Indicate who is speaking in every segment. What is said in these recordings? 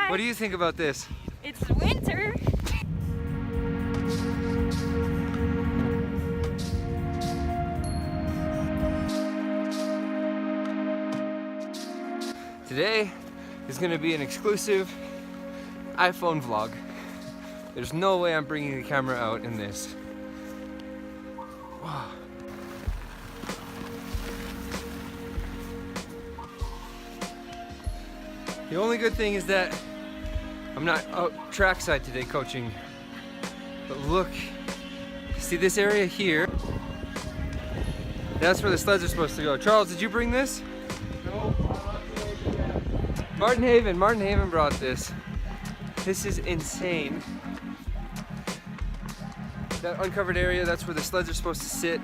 Speaker 1: Hi.
Speaker 2: What do you think about this?
Speaker 1: It's winter.
Speaker 2: Today is going to be an exclusive iPhone vlog. There's no way I'm bringing the camera out in this. Wow. The only good thing is that I'm not out trackside today coaching. But look, see this area here? That's where the sleds are supposed to go. Charles, did you bring this? No. Martin Haven brought this. This is insane. That uncovered area, that's where the sleds are supposed to sit.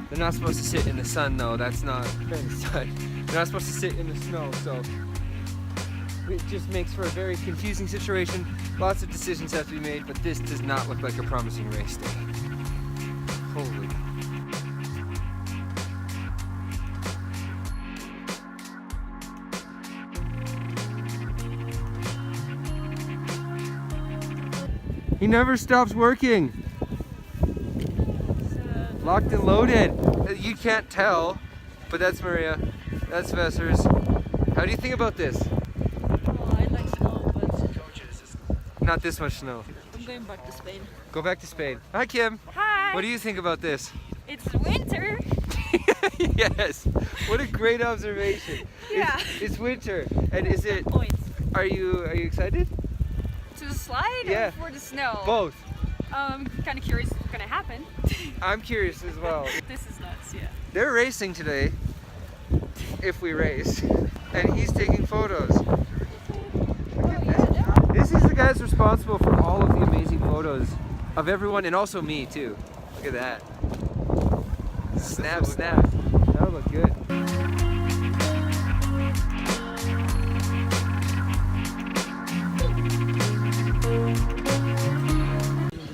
Speaker 2: They're not supposed to sit in the sun though, that's not fair inside. They're not supposed to sit in the snow, so it just makes for a very confusing situation. Lots of decisions have to be made, but this does not look like a promising race day. Holy. He never stops working. Locked and loaded. You can't tell, but that's Maria. That's Vessers. How do you think about this?
Speaker 1: Oh, I like snow, but
Speaker 2: Not this much snow.
Speaker 1: I'm going back to Spain.
Speaker 2: Go back to Spain. Hi, Kim.
Speaker 1: Hi.
Speaker 2: What do you think about this?
Speaker 1: It's winter.
Speaker 2: Yes. What a great observation.
Speaker 1: Yeah.
Speaker 2: It's winter, and is it?
Speaker 1: Points.
Speaker 2: Are you excited?
Speaker 1: To the slide
Speaker 2: Yeah.
Speaker 1: or for the snow?
Speaker 2: Both.
Speaker 1: Kind of curious what's gonna happen.
Speaker 2: I'm curious as well.
Speaker 1: This is nuts, yeah.
Speaker 2: They're racing today, if we race, and he's taking photos. Look at that. This is the guy that's responsible for all of the amazing photos of everyone, and also me too. Look at that. Snap, snap. That'll look good.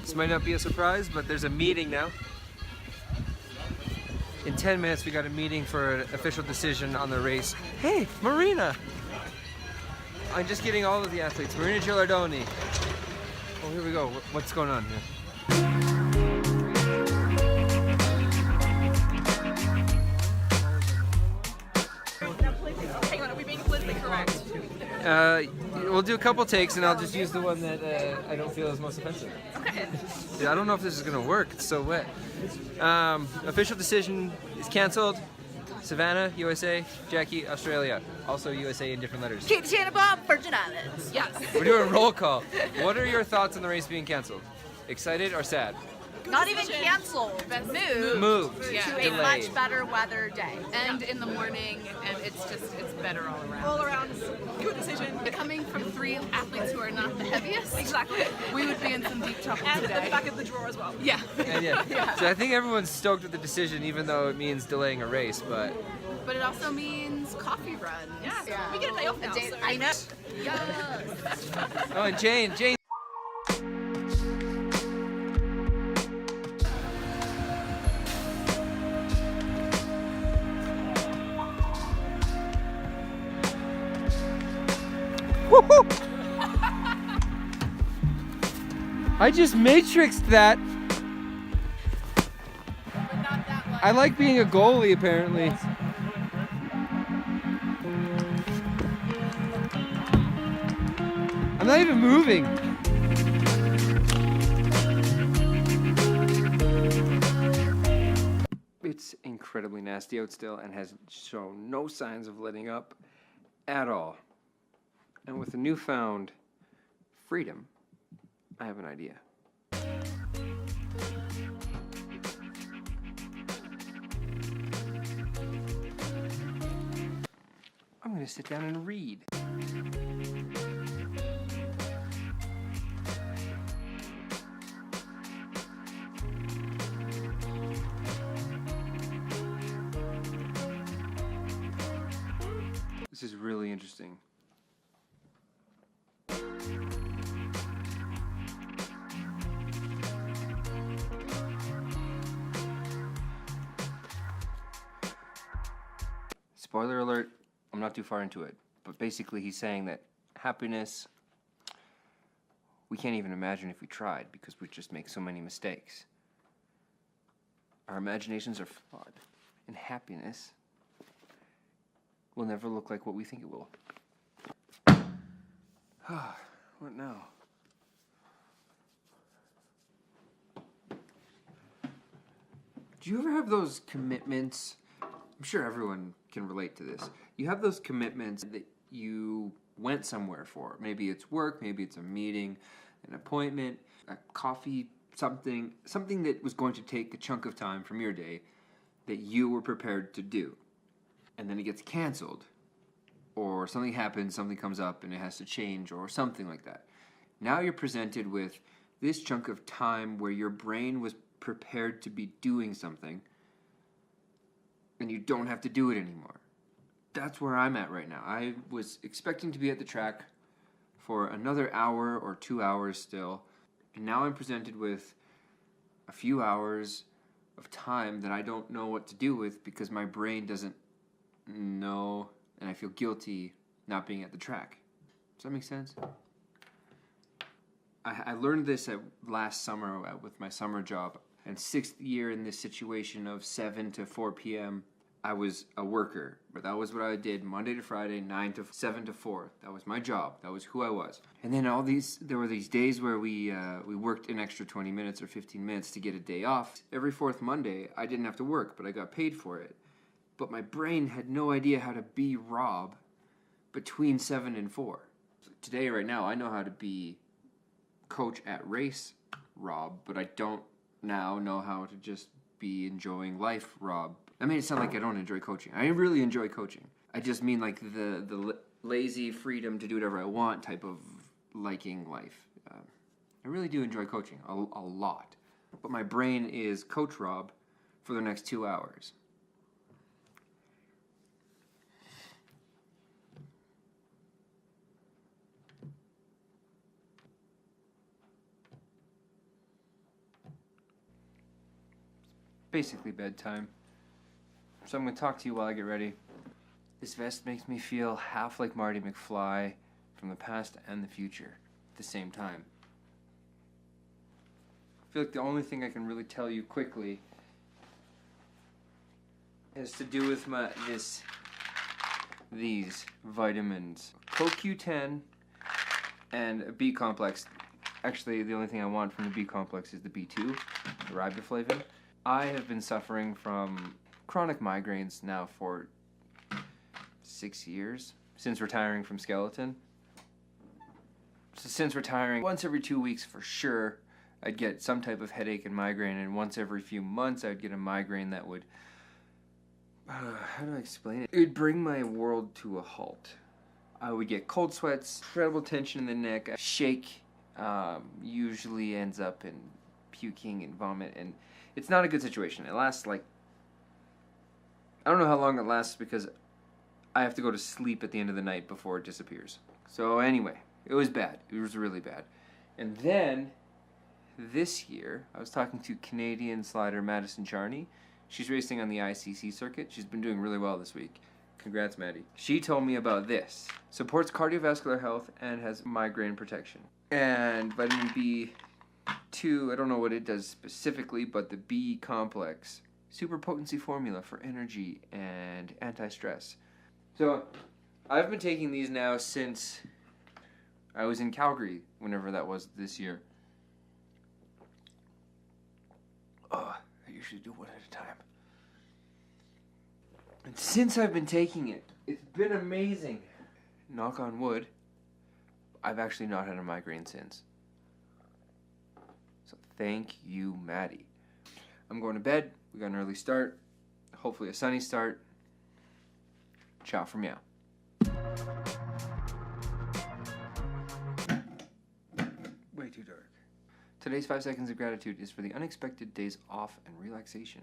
Speaker 2: This might not be a surprise, but there's a meeting now. In 10 minutes, we got a meeting for an official decision on the race. Hey, Marina! I'm just getting all of the athletes. Marina Gilardoni. Oh, here we go. What's going on here?
Speaker 1: Hang on, are we being politically correct?
Speaker 2: We'll do a couple takes, and I'll just use the one that I don't feel is most offensive.
Speaker 1: Okay.
Speaker 2: Yeah, I don't know if this is gonna work. It's so wet. Official decision is canceled. Savannah, USA. Jackie, Australia. Also USA in different letters.
Speaker 1: Katie Shannabomb, Virgin Islands. Yes.
Speaker 2: We're doing a roll call. What are your thoughts on the race being canceled? Excited or sad?
Speaker 3: Not even canceled, moved.
Speaker 2: Moved.
Speaker 3: Yeah. To a
Speaker 2: Delayed.
Speaker 3: much better weather day.
Speaker 4: And in the morning, and it's better all around.
Speaker 1: All around, good decision.
Speaker 4: Coming from 3 athletes who are not the heaviest,
Speaker 1: Exactly.
Speaker 4: we would be in some deep trouble
Speaker 1: And
Speaker 4: today.
Speaker 1: at the back of the drawer as well.
Speaker 4: Yeah.
Speaker 2: And yeah. So I think everyone's stoked with the decision, even though it means delaying a race. But
Speaker 4: But it also means coffee runs.
Speaker 1: Yeah. We get a day off now. So.
Speaker 3: I know.
Speaker 4: Yes.
Speaker 2: oh, and Jane. Woo-hoo! I just matrixed that.
Speaker 4: But not that one.
Speaker 2: I like being a goalie, apparently. I'm not even moving. It's incredibly nasty out still and has shown no signs of letting up at all. And with the newfound freedom, I have an idea. I'm going to sit down and read. This is really interesting. Spoiler alert, I'm not too far into it, but basically he's saying that happiness we can't even imagine if we tried because we just make so many mistakes. Our imaginations are flawed, and happiness will never look like what we think it will. What now? Do you ever have those commitments? I'm sure everyone can relate to this. You have those commitments that you went somewhere for. Maybe it's work, maybe it's a meeting, an appointment, a coffee, something that was going to take a chunk of time from your day that you were prepared to do. And then it gets canceled. Or something happens, something comes up and it has to change or something like that. Now you're presented with this chunk of time where your brain was prepared to be doing something and you don't have to do it anymore. That's where I'm at right now. I was expecting to be at the track for another hour or 2 hours still, and now I'm presented with a few hours of time that I don't know what to do with because my brain doesn't know, and I feel guilty not being at the track. Does that make sense? I learned this last summer with my summer job, and 6th year in this situation of 7 to 4 p.m., I was a worker, but that was what I did Monday to Friday, 7 to 4. That was my job. That was who I was. And then there were these days where we worked an extra 20 minutes or 15 minutes to get a day off. Every 4th Monday, I didn't have to work, but I got paid for it. But my brain had no idea how to be Rob between 7 and 4. Today, right now, I know how to be coach at race Rob, but I don't now know how to just be enjoying life Rob. I made it sound like I don't enjoy coaching. I really enjoy coaching. I just mean like the lazy freedom to do whatever I want type of liking life. I really do enjoy coaching a lot. But my brain is Coach Rob for the next 2 hours. Basically bedtime. So I'm going to talk to you while I get ready. This vest makes me feel half like Marty McFly from the past and the future at the same time. I feel like the only thing I can really tell you quickly has to do with these vitamins. CoQ10 and a B complex. Actually, the only thing I want from the B complex is the B2, the riboflavin. I have been suffering from chronic migraines now for 6 years, since retiring from skeleton. So since retiring, once every 2 weeks for sure, I'd get some type of headache and migraine, and once every few months I'd get a migraine that would, how do I explain it? It would bring my world to a halt. I would get cold sweats, incredible tension in the neck, a shake, usually ends up in puking and vomit, and it's not a good situation. It lasts like, I don't know how long it lasts because I have to go to sleep at the end of the night before it disappears. So anyway, it was bad. It was really bad. And then, this year, I was talking to Canadian slider Madison Charney. She's racing on the ICC circuit. She's been doing really well this week. Congrats, Maddie. She told me about this. Supports cardiovascular health and has migraine protection. And vitamin B2, I don't know what it does specifically, but the B complex. Super potency formula for energy and anti-stress. So, I've been taking these now since I was in Calgary, whenever that was this year. Oh, I usually do one at a time. And since I've been taking it, it's been amazing. Knock on wood, I've actually not had a migraine since. So thank you, Maddie. I'm going to bed. We got an early start. Hopefully a sunny start. Ciao for meow. Way too dark. Today's 5 seconds of gratitude is for the unexpected days off and relaxation.